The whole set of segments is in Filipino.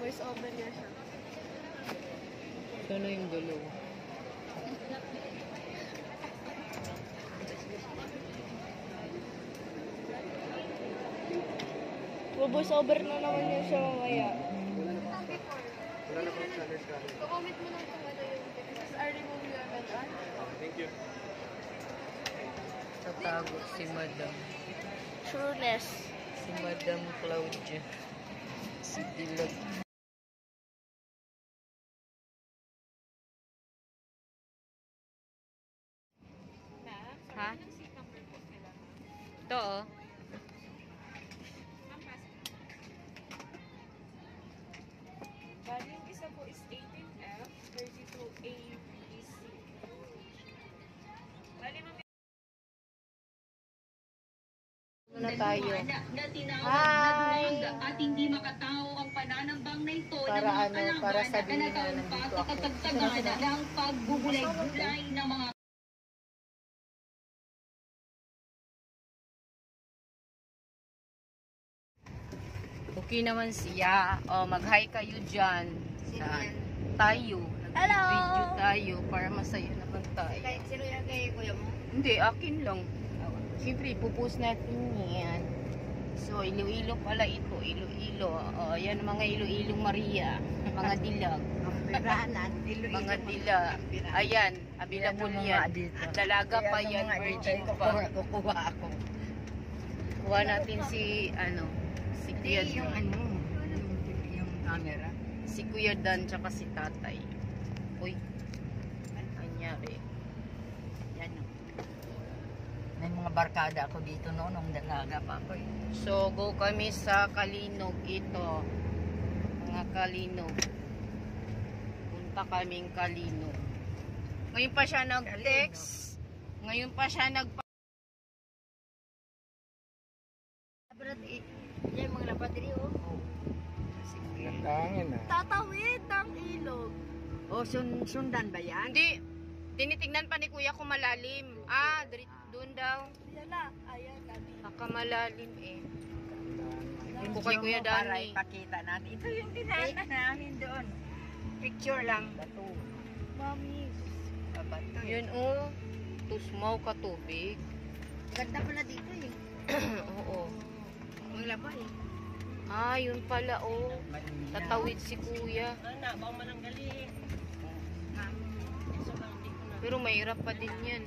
Voice over niya siya. Sana yung dalawa. Voice over na naman niya siya mamaya. Wala na pang challenge ka. Comment mo lang kung ano yung because I remove your event. Thank you. Tatago si Madam. Trueness. Si Madam Claudia. Si Dilag. Ha? Ito oh. Bali, yung isa po is 18F, 32A, BC. Bali, Muna tayo. Hi! At hindi makatao ang pananambang na ito Para ng mga ano, para kalaban sabihin na na nagawang nandito ako. pagkakatagtagan ng pagbubulay-bulay ng mga Okay naman siya. O, mag-hi kayo dyan. Saan? Tayo. Hello! Nag-video tayo para masaya naman tayo. Sino yan kay kuya mo? Hindi, akin lang. Siyempre, ipupost natin yan. So, Iloilo pala ito. Iloilo. O, yan mga Iloilo Maria. Mga dilag. Mga dilag. Ayan, available yan. Dalaga pa yan. Virgin pa. Kukuha ako. Kuha natin si, ano, si Kuya Yung Dan. ano, yung camera. Si Kuya Dan, tsaka si Tatay. Uy, anyari. Yan o. May mga barkada ako dito noon, nung dalaga pa ako. So, go kami sa Kalinog. Ito. Mga Kalinog. Punta kaming Kalinog. Ngayon pa siya nag-text. Ngayon pa siya Yan mga labateri o. Nagkangin ah. Tatawid ng ilog. O, sundan ba yan? Hindi. Tinitignan pa ni Kuya kung malalim. Ah, doon daw. Yan na. Ayan, kami. Nakamalalim eh. Ko kay Kuya Para Dani. ipakita natin. Ito yung dinaanan namin doon. Picture lang. Bato. Mami. Bato eh. Yun oh. Tusmaw ka tubig. Ganda pala dito eh. Oo. Ang laba eh. Ah, yun pala oh. Tatawid si Kuya. Pero mahirap pa din yan.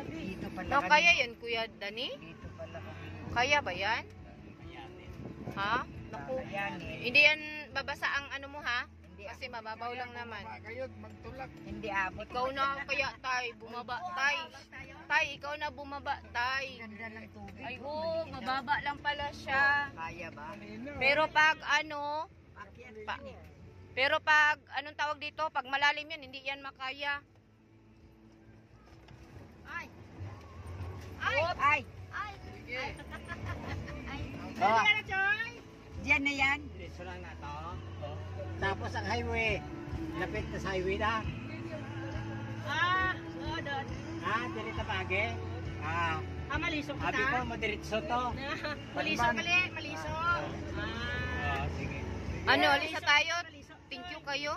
Dito pala. No, kaya yan Kuya Dani? Dito pala kami. Kaya ba yan? Ha? Naku. Ayan eh. Hindi yan babasa ang ano mo ha? Hindi, Kasi mababaw lang naman. Kayo, magtulak. hindi abot. Ikaw na kaya tay, bumaba tay. Tay, ikaw na bumaba tay. Ganda ng tubig. Ay oo, mababa lang pala siya. Kaya ba? Pero pag ano, Akyat Pa- din eh. pero pag anong tawag dito, pag malalim yan, hindi yan makaya. Ay! Ay! Sige. Oh. Diyan na yan. Diretso lang na to. Tapos ang highway. Lapit na sa highway na. doon. Dirito pagi. Malisong Sabi ko, madiretso to. Malisong mali. Sige. Ano, alisa tayo? Thank you kayo.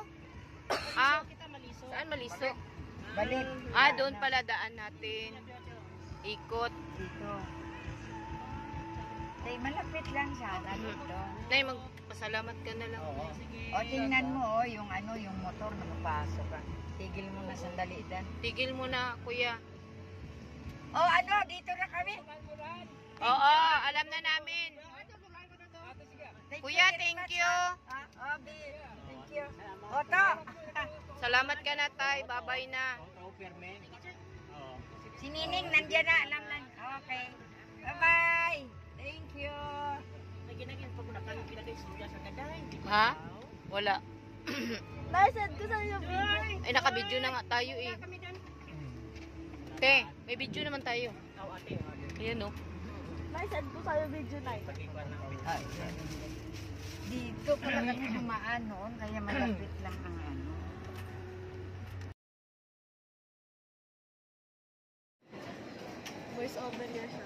Ah, Kita malisong. saan maliso? Balik. Ah, doon pala daan natin. Ikot. Dito. Tay, malapit lang siya. Dito. Nay, magpasalamat ka na lang. Oo. O, tingnan mo, yung ano, yung motor na mapasok. Tigil mo na sandali dan. Tigil mo na, kuya. O, ano, dito na kami. Oo, alam na namin. Kuya, thank you. Obi, thank you. Oto. Salamat ka na, tay. Babay na. Oo, permen. Oo. Si Nining, nandiyan na. Alam na. Okay. Bye-bye. Thank you. Naging pag muna kami pinag-istorya sa gaday. Ha? Wala. Nasend ko sa'yo yung video. Ay, naka-video na nga tayo eh. Te, may video naman tayo. Ayan oh. Nasend ko sa'yo video na ito. Dito pala kami dumaan noon, kaya malapit lang ang ano. Voice over niya siya.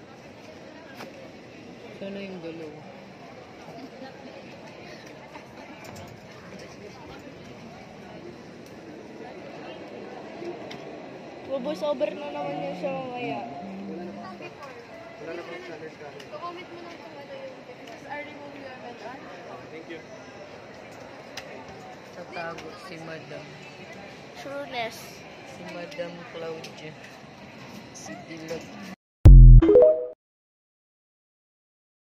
Sana yung dalawa. Bubus over na naman yun siya mamaya. Wala na pong challenge ka. Comment mo lang kung ano yung difference. I remove your MLR. Thank you. Tatago si Madam. Trueness. Si Madam Claudia. Si Dilag.